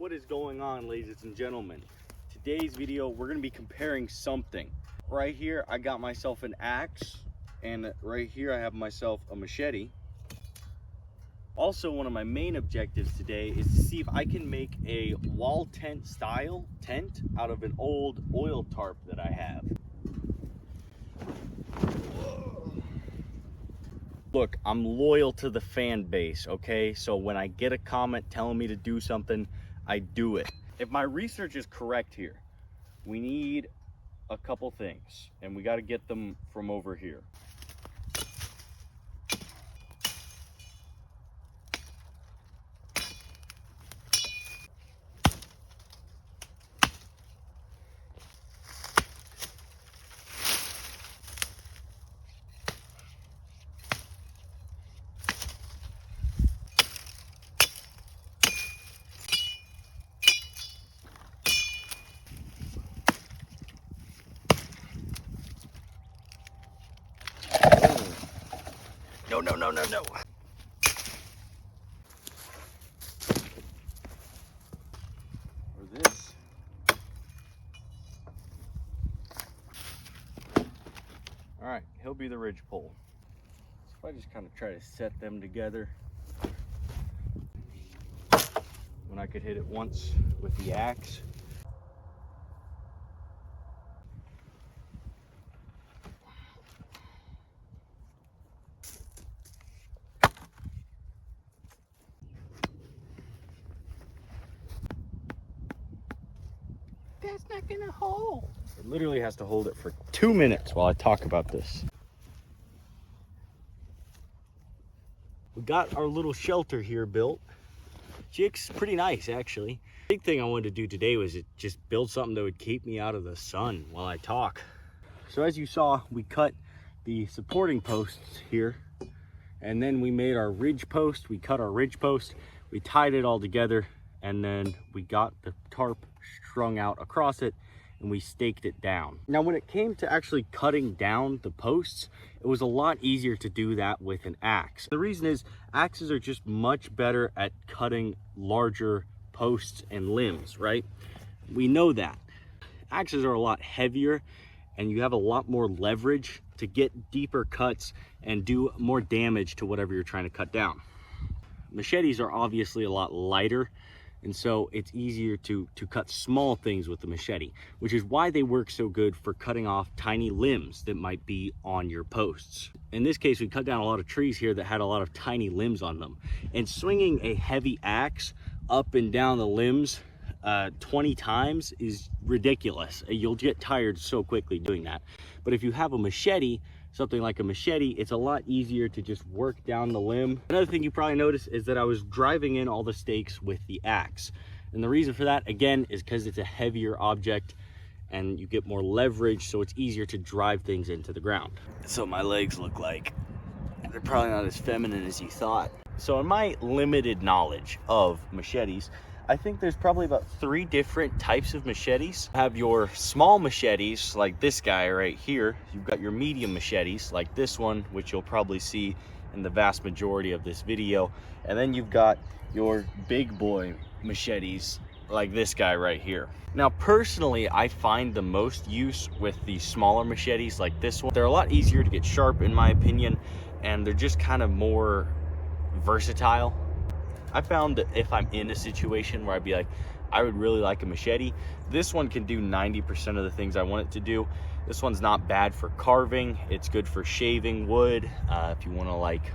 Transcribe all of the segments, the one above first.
What is going on, ladies and gentlemen? Today's video, we're going to be comparing something. Right here, I got myself an axe, and right here I have myself a machete. Also, one of my main objectives today is to see if I can make a wall tent style tent out of an old oil tarp that I have. Look, I'm loyal to the fan base, okay? So when I get a comment telling me to do something, I do it. If my research is correct here, we need a couple things, and we got to get them from over here. No. Or this. All right, he'll be the ridge pole. So if I just kind of try to set them together, when I could hit it once with the axe. That's not gonna hold. It literally has to hold it for 2 minutes while I talk about this. We got our little shelter here built. It's pretty nice, actually. Big thing I wanted to do today was just build something that would keep me out of the sun while I talk. So as you saw, we cut the supporting posts here, and then we made our ridge post. We cut our ridge post, we tied it all together, and then we got the tarp strung out across it, and we staked it down. Now, when it came to actually cutting down the posts, it was a lot easier to do that with an axe. The reason is axes are just much better at cutting larger posts and limbs, right? We know that. Axes are a lot heavier, and you have a lot more leverage to get deeper cuts and do more damage to whatever you're trying to cut down. Machetes are obviously a lot lighter, and so it's easier to cut small things with the machete, which is why they work so good for cutting off tiny limbs that might be on your posts. In this case, we cut down a lot of trees here that had a lot of tiny limbs on them. And swinging a heavy axe up and down the limbs 20 times is ridiculous. You'll get tired so quickly doing that. But if you have a machete, something like a machete, it's a lot easier to just work down the limb. Another thing you probably noticed is that I was driving in all the stakes with the axe. And the reason for that, again, is because it's a heavier object and you get more leverage, so it's easier to drive things into the ground. So my legs look like they're probably not as feminine as you thought. So in my limited knowledge of machetes, I think there's probably about 3 different types of machetes. You have your small machetes, like this guy right here. You've got your medium machetes, like this one, which you'll probably see in the vast majority of this video. And then you've got your big boy machetes, like this guy right here. Now, personally, I find the most use with the smaller machetes like this one. They're a lot easier to get sharp, in my opinion, and they're just kind of more versatile. I found that if I'm in a situation where I'd be like, I would really like a machete, this one can do 90% of the things I want it to do. This one's not bad for carving. It's good for shaving wood. If you want to, like,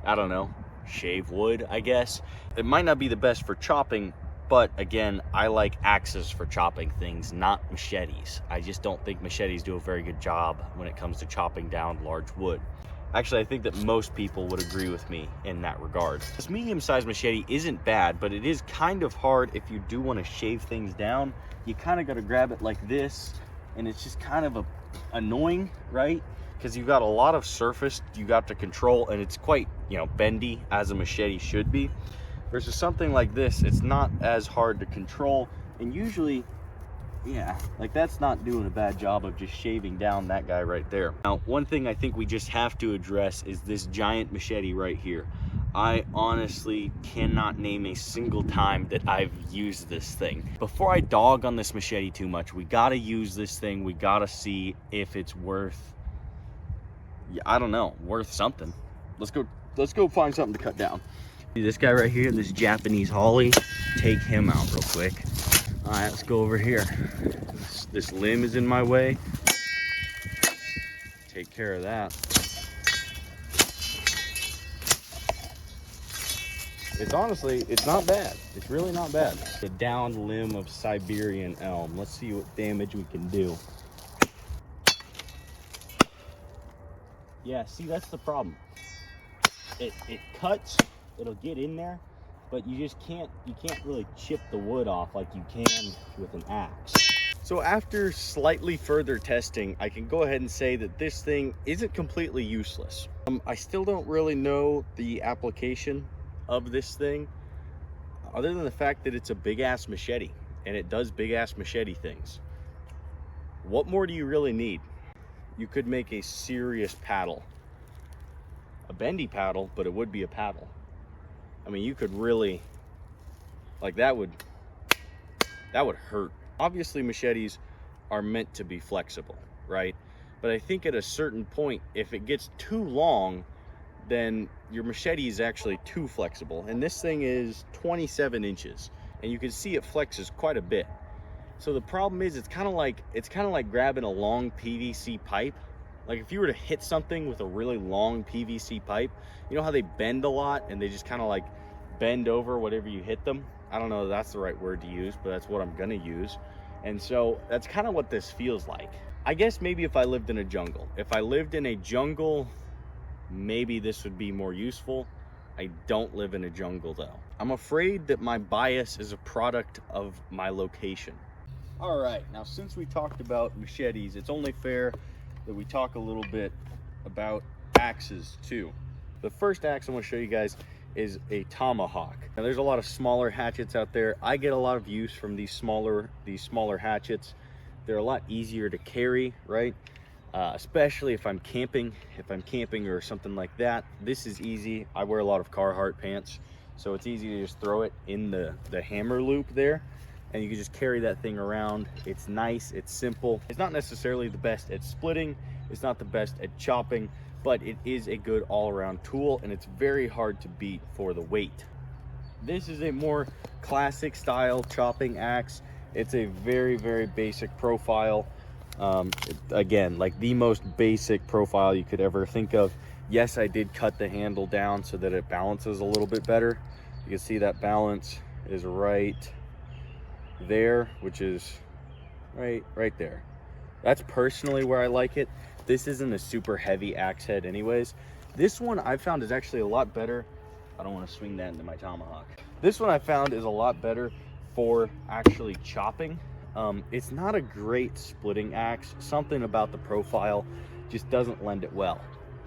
I don't know, shave wood, I guess. It might not be the best for chopping, but again, I like axes for chopping things, not machetes. I just don't think machetes do a very good job when it comes to chopping down large wood. Actually, I think that most people would agree with me in that regard. This medium-sized machete isn't bad, but it is kind of hard if you do want to shave things down. You kind of got to grab it like this, and it's just kind of annoying, right? Because you've got a lot of surface you got to control, and it's quite, bendy, as a machete should be. Versus something like this, it's not as hard to control, and usually, yeah, like that's not doing a bad job of just shaving down that guy right there. Now, one thing I think we just have to address is this giant machete right here. I honestly cannot name a single time that I've used this thing. Before I dog on this machete too much, we gotta use this thing. We gotta see if it's worth, I don't know, worth something. Let's go find something to cut down. This guy right here, this Japanese holly, take him out real quick. All right, let's go over here. This limb is in my way. Take care of that. It's honestly, it's not bad. It's really not bad. The downed limb of Siberian elm. Let's see what damage we can do. Yeah, see, that's the problem. It cuts, it'll get in there, but you can't really chip the wood off like you can with an axe. So after slightly further testing, I can go ahead and say that this thing isn't completely useless. I still don't really know the application of this thing, other than the fact that it's a big ass machete and it does big ass machete things. What more do you really need? You could make a serious paddle, a bendy paddle, but it would be a paddle. I mean, you could really, like, that would hurt. Obviously machetes are meant to be flexible, right? But I think at a certain point, if it gets too long, then your machete is actually too flexible. And this thing is 27 inches and you can see it flexes quite a bit. So the problem is it's kind of like grabbing a long PVC pipe. Like if you were to hit something with a really long PVC pipe, you know how they bend a lot and they just kind of like bend over whatever you hit them? I don't know if that's the right word to use, but that's what I'm gonna use. And so that's kind of what this feels like. I guess maybe if I lived in a jungle. If I lived in a jungle, maybe this would be more useful. I don't live in a jungle though. I'm afraid that my bias is a product of my location. All right, now since we talked about machetes, it's only fair that we talk a little bit about axes too. The first axe I want to show you guys is a tomahawk. Now there's a lot of smaller hatchets out there. I get a lot of use from these smaller hatchets. They're a lot easier to carry, right? Especially if I'm camping or something like that. This is easy. I wear a lot of Carhartt pants, so it's easy to just throw it in the hammer loop there, and you can just carry that thing around. It's nice, it's simple. It's not necessarily the best at splitting, it's not the best at chopping, but it is a good all-around tool, and it's very hard to beat for the weight. This is a more classic style chopping axe. It's a very, very basic profile. Again, like the most basic profile you could ever think of. Yes, I did cut the handle down so that it balances a little bit better. You can see that balance is right there, which is right there. That's personally where I like it. This isn't a super heavy axe head anyways. This one I found is actually a lot better. I don't want to swing that into my tomahawk. This one I found is a lot better for actually chopping. It's not a great splitting axe. Something about the profile just doesn't lend it well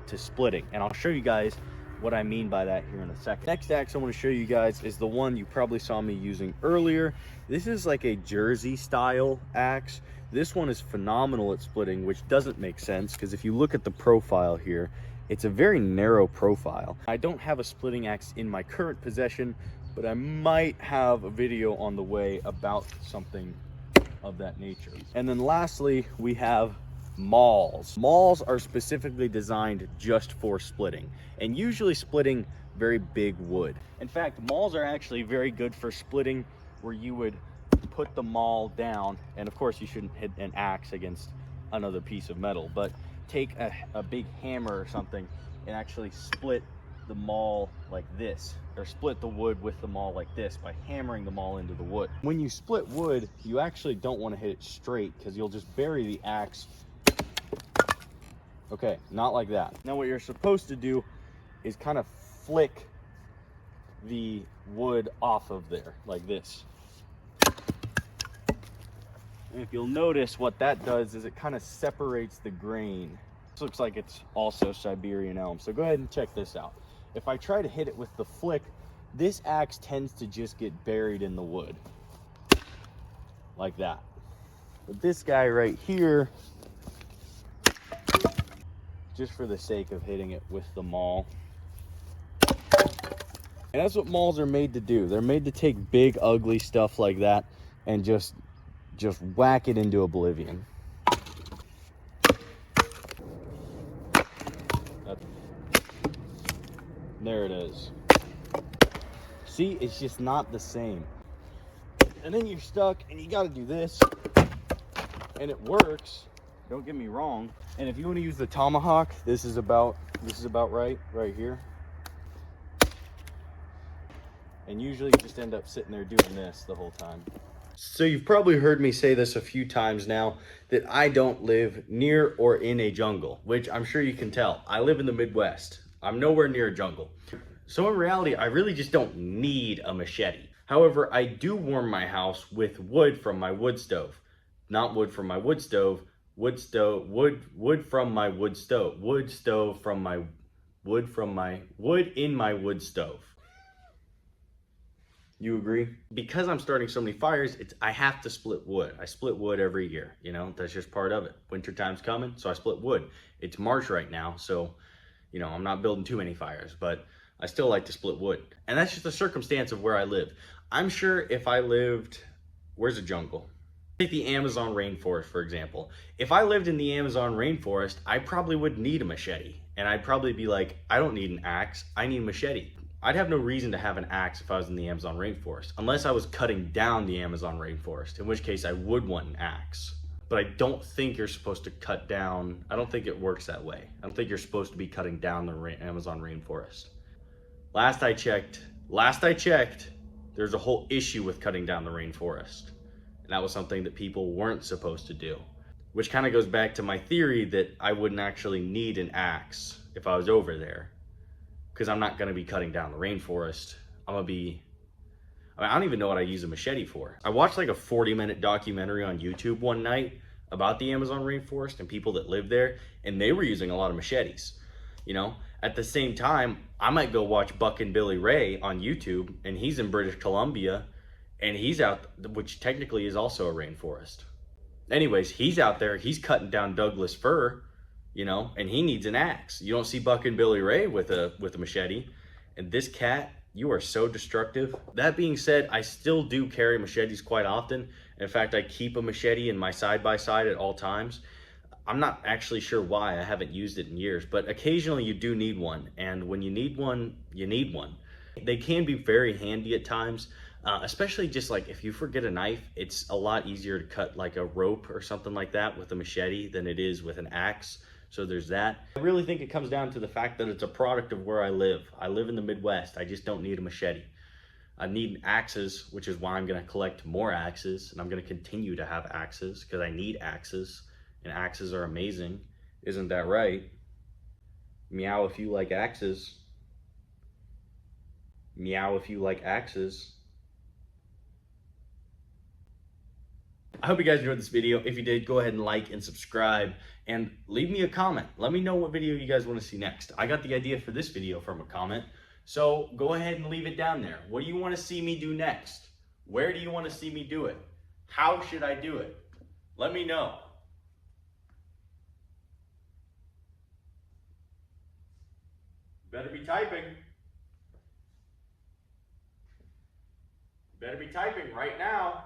to splitting, and I'll show you guys what I mean by that here in a second. Next axe I want to show you guys is the one you probably saw me using earlier. This is like a Jersey style axe. This one is phenomenal at splitting, which doesn't make sense because if you look at the profile here, it's a very narrow profile. I don't have a splitting axe in my current possession, but I might have a video on the way about something of that nature. And then lastly, we have mauls. Mauls are specifically designed just for splitting, and usually splitting very big wood. In fact, mauls are actually very good for splitting, where you would put the maul down, and of course you shouldn't hit an axe against another piece of metal, but take a big hammer or something and actually split the maul like this, or split the wood with the maul like this by hammering the maul into the wood. When you split wood, you actually don't want to hit it straight because you'll just bury the axe. Okay, not like that. Now what you're supposed to do is kind of flick the wood off of there like this. And if you'll notice, what that does is it kind of separates the grain. This looks like it's also Siberian elm, so go ahead and check this out. If I try to hit it with the flick, this axe tends to just get buried in the wood like that. But this guy right here, just for the sake of hitting it with the maul, And that's what mauls are made to do. They're made to take big, ugly stuff like that and just whack it into oblivion. There it is. See, it's just not the same. And then you're stuck and you got to do this. And it works, don't get me wrong. And if you want to use the tomahawk, this is about right here. And usually you just end up sitting there doing this the whole time. So you've probably heard me say this a few times now, that I don't live near or in a jungle, which I'm sure you can tell. I live in the Midwest. I'm nowhere near a jungle. So in reality, I really just don't need a machete. However, I do warm my house with wood from my wood stove. Not wood from my wood stove, wood from my wood stove. Wood in my wood stove. You agree? Because I'm starting so many fires, I have to split wood. I split wood every year, you know, that's just part of it. Wintertime's coming, so I split wood. It's March right now, so, you know, I'm not building too many fires, but I still like to split wood. And that's just the circumstance of where I live. I'm sure if I lived, where's a jungle? Take the Amazon rainforest, for example. If I lived in the Amazon rainforest, I probably wouldn't need a machete. And I'd probably be like, I don't need an axe, I need a machete. I'd have no reason to have an axe if I was in the Amazon rainforest, unless I was cutting down the Amazon rainforest, in which case I would want an axe. But I don't think you're supposed to cut down, I don't think it works that way. I don't think you're supposed to be cutting down the Amazon rainforest. Last I checked, there's a whole issue with cutting down the rainforest. And that was something that people weren't supposed to do. Which kind of goes back to my theory that I wouldn't actually need an axe if I was over there. Because I'm not going to be cutting down the rainforest. I don't even know what I use a machete for. I watched like a 40-minute documentary on YouTube one night about the Amazon rainforest and people that live there, and they were using a lot of machetes. You know, at the same time, I might go watch Buck and Billy Ray on YouTube, and he's in British Columbia, and he's out, which technically is also a rainforest. Anyways, he's out there, he's cutting down Douglas fir, you know, and he needs an axe. You don't see Buck and Billy Ray with a machete. And this cat, you are so destructive. That being said, I still do carry machetes quite often. In fact, I keep a machete in my side-by-side at all times. I'm not actually sure why. I haven't used it in years, but occasionally you do need one. And when you need one, you need one. They can be very handy at times, especially just like if you forget a knife, it's a lot easier to cut like a rope or something like that with a machete than it is with an axe. So there's that. I really think it comes down to the fact that it's a product of where I live. I live in the Midwest. I just don't need a machete. I need axes, which is why I'm going to collect more axes, and I'm going to continue to have axes because I need axes, and axes are amazing. Isn't that right? Meow if you like axes. Meow if you like axes. I hope you guys enjoyed this video. If you did, go ahead and like and subscribe and leave me a comment. Let me know what video you guys want to see next. I got the idea for this video from a comment, so go ahead and leave it down there. What do you want to see me do next? Where do you want to see me do it? How should I do it? Let me know. Better be typing. Better be typing right now.